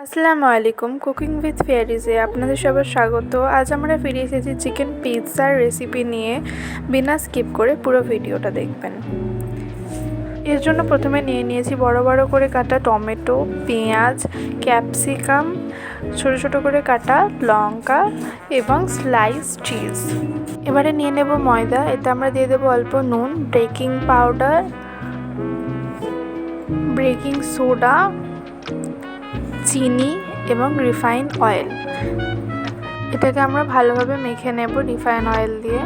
আসসালামু আলাইকুম, cooking with ফেয়ারিজে আপনাদের সবার স্বাগত। আজ আমরা ফিরে এসেছি চিকেন পিৎজার রেসিপি নিয়ে। বিনা স্কিপ করে পুরো ভিডিওটা দেখবেন। এর জন্য প্রথমে নিয়ে নিয়েছি বড় বড় করে কাটা টমেটো, পেঁয়াজ, ক্যাপসিকাম, ছোট ছোট করে কাটা লঙ্কা এবং স্লাইস চিজ। এবারে নিয়ে নেব ময়দা। এতে আমরা দিয়ে দেবো অল্প নুন, বেকিং পাউডার, বেকিং সোডা, চিনি এবং রিফাইন অয়েল। এটাকে আমরা ভালোভাবে মেখে নেব রিফাইন অয়েল দিয়ে।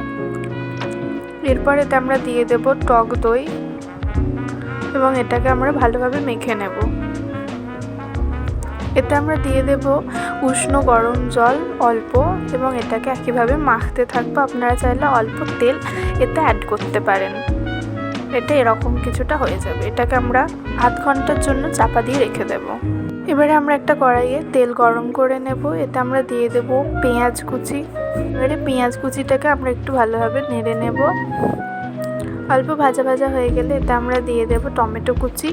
এরপর এতে আমরা দিয়ে দেব টক দই এবং এটাকে আমরা ভালোভাবে মেখে নেব। এতে আমরা দিয়ে দেব উষ্ণ গরম জল অল্প এবং এটাকে একইভাবে মাখতে থাকবো। আপনারা চাইলে অল্প তেল এতে অ্যাড করতে পারেন। এটা এরকম কিছুটা হয়ে যাবে। এটাকে আমরা আধ ঘন্টার জন্য চাপা দিয়ে রেখে দেব। এবারে আমরা একটা কড়াইয়ে তেল গরম করে নেব। এতে আমরা দিয়ে দেব পেঁয়াজ কুচি। এবারে পেঁয়াজ কুচিটাকে আমরা একটু ভালোভাবে নেড়ে নেব। অল্প ভাজা ভাজা হয়ে গেলে এতে আমরা দিয়ে দেব টমেটো কুচি।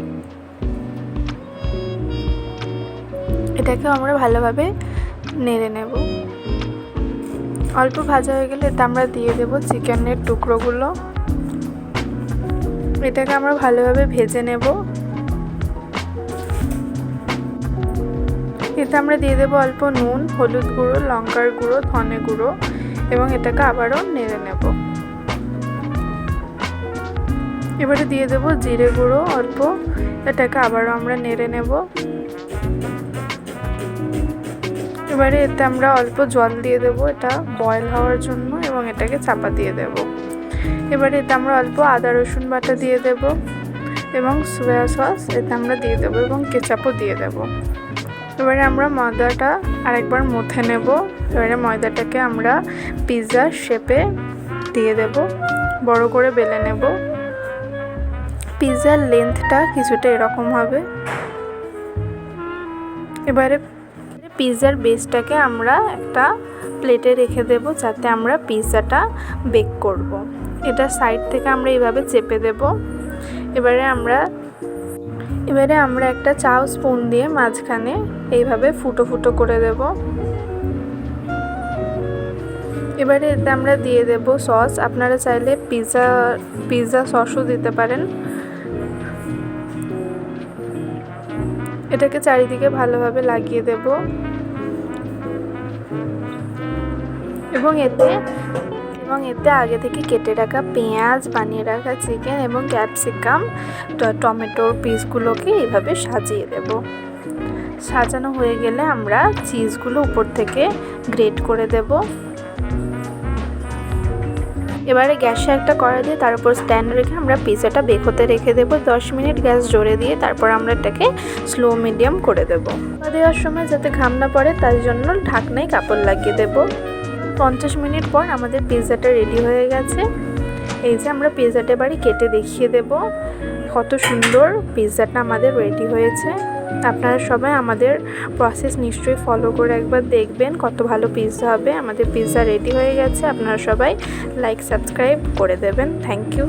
এটাকে আমরা ভালোভাবে নেড়ে নেব। অল্প ভাজা হয়ে গেলে এতে আমরা দিয়ে দেব চিকেনের টুকরোগুলো। এটাকে আমরা ভালোভাবে ভেজে নেব। এতে আমরা দিয়ে দেবো অল্প নুন, হলুদ গুঁড়ো, লঙ্কার গুঁড়ো, ধনে গুঁড়ো এবং এটাকে আবারও নেড়ে নেব। এবারে দিয়ে দেবো জিরে গুঁড়ো অল্প। এটাকে আবারও আমরা নেড়ে নেব। এবারে এতে আমরা অল্প জল দিয়ে দেবো এটা বয়েল হওয়ার জন্য এবং এটাকে চাপা দিয়ে দেব। এবারে এতে আমরা অল্প আদা রসুন বাটা দিয়ে দেব এবং সোয়া সস এতে আমরা দিয়ে দেবো এবং কেচাপও দিয়ে দেব। এবারে আমরা ময়দাটা আরেকবার মথে নেব। এবারে ময়দাটাকে আমরা পিৎজার শেপে দিয়ে দেব, বড় করে বেলে নেব। পিৎজার লেন্থটা কিছুটা এরকম হবে। এবারে পিৎজার বেসটাকে আমরা একটা প্লেটে রেখে দেব যাতে আমরা পিৎজাটা বেক করব। এটা সাইড থেকে আমরা এইভাবে চেপে দেব। এবারে আমরা একটা চাউ স্পুন দিয়ে মাঝখানে এইভাবে ফুটো ফুটো করে দেব। এবারে এতে আমরা দিয়ে দেব সস। আপনারা চাইলে পিৎজা সসও দিতে পারেন। এটাকে চারিদিকে ভালোভাবে লাগিয়ে দেব এবং এতে আগে থেকে কেটে রাখা পেঁয়াজ, বানিয়ে রাখা চিকেন এবং ক্যাপসিকাম, টমেটোর পিসগুলোকে এইভাবে সাজিয়ে দেব। সাজানো হয়ে গেলে আমরা চিজগুলো উপর থেকে গ্রেট করে দেব। এবারে গ্যাসে একটা কড়াই দিয়ে তার উপর স্ট্যান্ড রেখে আমরা পিৎজাটা বেক হতে রেখে দেব 10 মিনিট গ্যাস জোরে দিয়ে। তারপর আমরা এটাকে স্লো মিডিয়াম করে দেব। দেওয়ার সময় যাতে ঘাম না পড়ে তার জন্য ঢাকনায় কাপড় লাগিয়ে দেব। 50 মিনিট পর আমাদের পিৎজাটা রেডি হয়ে গেছে। এই যে আমরা পিৎজাটা এবারে কেটে দেখিয়ে দেব কত সুন্দর পিৎজাটা আমাদের রেডি হয়েছে। আপনারা সবাই আমাদের প্রসেস নিশ্চয়ই ফলো করে একবার দেখবেন কত ভালো পিৎজা হবে। আমাদের পিৎজা রেডি হয়ে গেছে। আপনারা সবাই লাইক সাবস্ক্রাইব করে দেবেন। Thank you.